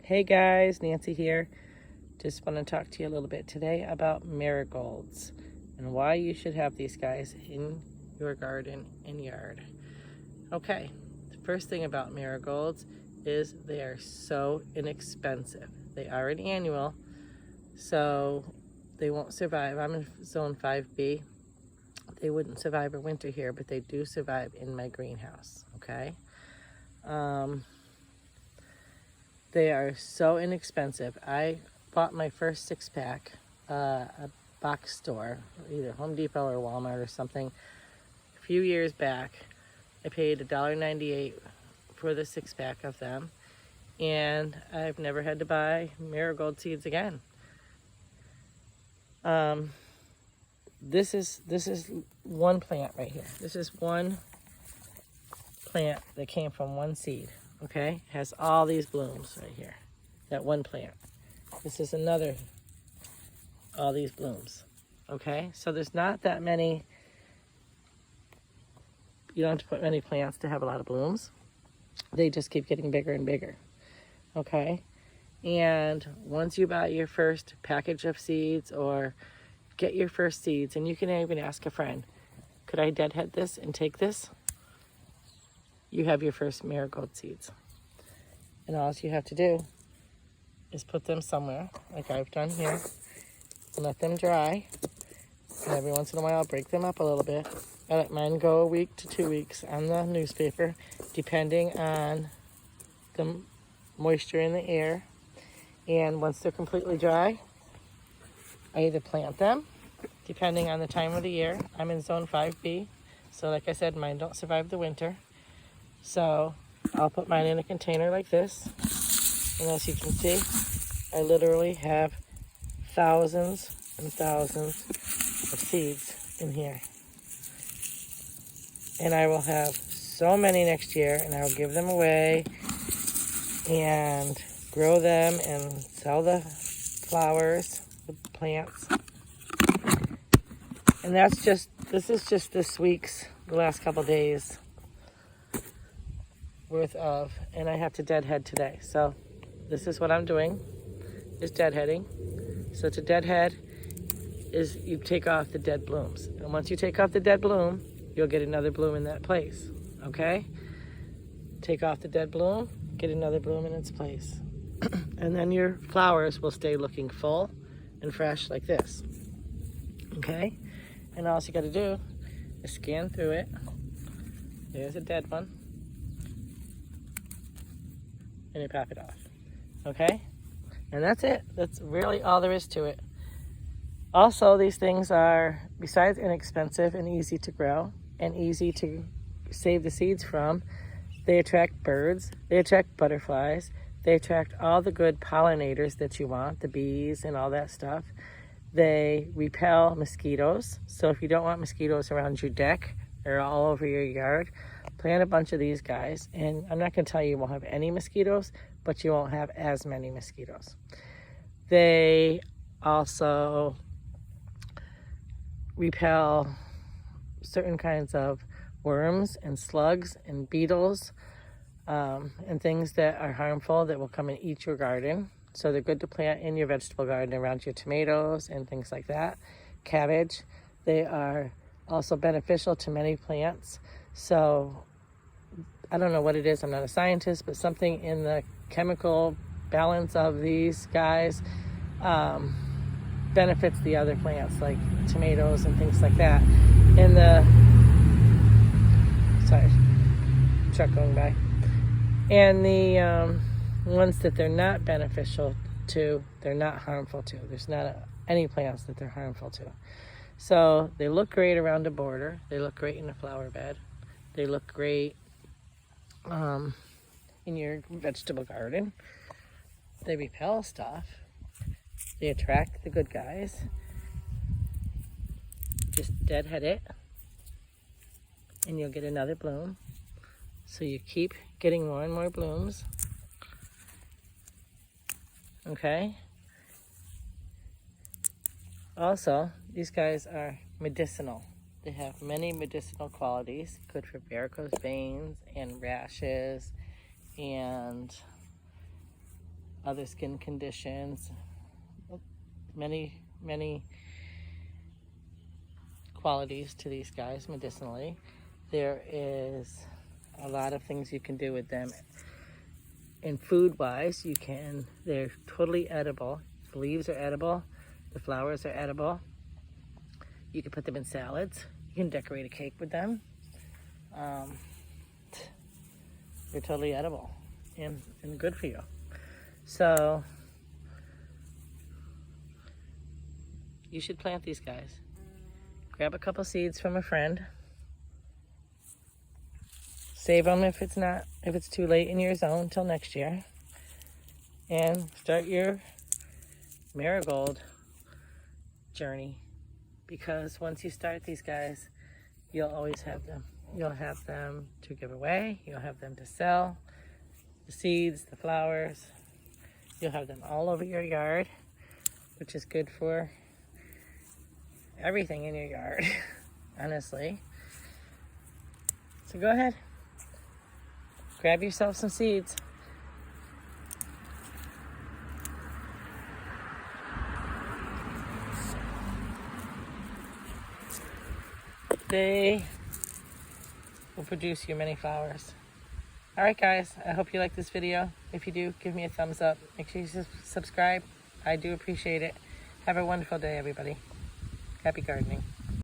Hey guys, Nancy here. Just want to talk to you a little bit today about marigolds and why you should have these guys in your garden and yard. Okay, the first thing about marigolds is they are so inexpensive. They are an annual, so they won't survive. I'm in zone 5B. They wouldn't survive a winter here, but they do survive in my greenhouse, okay? They are so inexpensive. I bought my first 6-pack a box store, either Home Depot or Walmart or something, a few years back. I paid $1.98 for the 6-pack of them, and I've never had to buy marigold seeds again. This is one plant right here. This is one plant that came from one seed. Okay, has all these blooms right here. That one plant. This is another, all these blooms. Okay, so there's not that many, you don't have to put many plants to have a lot of blooms. They just keep getting bigger and bigger. Okay, and once you buy your first package of seeds or get your first seeds, and you can even ask a friend, could I deadhead this and take this? You have your first marigold seeds. And all you have to do is put them somewhere, like I've done here, and let them dry. And every once in a while, break them up a little bit. I let mine go a week to 2 weeks on the newspaper, depending on the moisture in the air. And once they're completely dry, I either plant them, depending on the time of the year. I'm in zone 5B, so like I said, mine don't survive the winter. So I'll put mine in a container like this. And as you can see, I literally have thousands and thousands of seeds in here. And I will have so many next year, and I'll give them away and grow them and sell the flowers, the plants. And this is just this week's, the last couple days worth of, and I have to deadhead today. So this is what I'm doing, is deadheading. So to deadhead is you take off the dead blooms. And once you take off the dead bloom, you'll get another bloom in that place, okay? Take off the dead bloom, get another bloom in its place. And then your flowers will stay looking full and fresh like this, okay? And all you gotta do is scan through it. There's a dead one. And you pop it off, okay? And that's it. That's really all there is to it. Also, these things are, besides inexpensive and easy to grow and easy to save the seeds from, they attract birds, they attract butterflies, they attract all the good pollinators that you want, the bees and all that stuff. They repel mosquitoes. So if you don't want mosquitoes around your deck or all over your yard, plant a bunch of these guys, and I'm not going to tell you won't have any mosquitoes, but you won't have as many mosquitoes. They also repel certain kinds of worms and slugs and beetles and things that are harmful that will come and eat your garden. So they're good to plant in your vegetable garden around your tomatoes and things like that. Cabbage. They are also beneficial to many plants. So I don't know what it is, I'm not a scientist, but something in the chemical balance of these guys benefits the other plants, like tomatoes and things like that. In the, sorry, truck going by. And the ones that they're not beneficial to, they're not harmful to. There's not any plants that they're harmful to. So they look great around a border. They look great in a flower bed. They look great in your vegetable garden. They repel stuff. They attract the good guys. Just deadhead it, and you'll get another bloom. So you keep getting more and more blooms. Okay? Also, these guys are medicinal. They have many medicinal qualities, good for varicose veins and rashes and other skin conditions, many qualities to these guys medicinally. There is a lot of things you can do with them. And food wise, they're totally edible. The leaves are edible, the flowers are edible. You can put them in salads. You can decorate a cake with them. They're totally edible and good for you. So you should plant these guys. Grab a couple seeds from a friend. Save them if it's too late in your zone until next year. And start your marigold journey. Because once you start these guys, you'll always have them. You'll have them to give away. You'll have them to sell. The seeds, the flowers. You'll have them all over your yard, which is good for everything in your yard, honestly. So go ahead. Grab yourself some seeds. They will produce you many flowers. All right, guys, I hope you like this video. If you do, give me a thumbs up. Make sure you subscribe. I do appreciate it. Have a wonderful day, everybody. Happy gardening.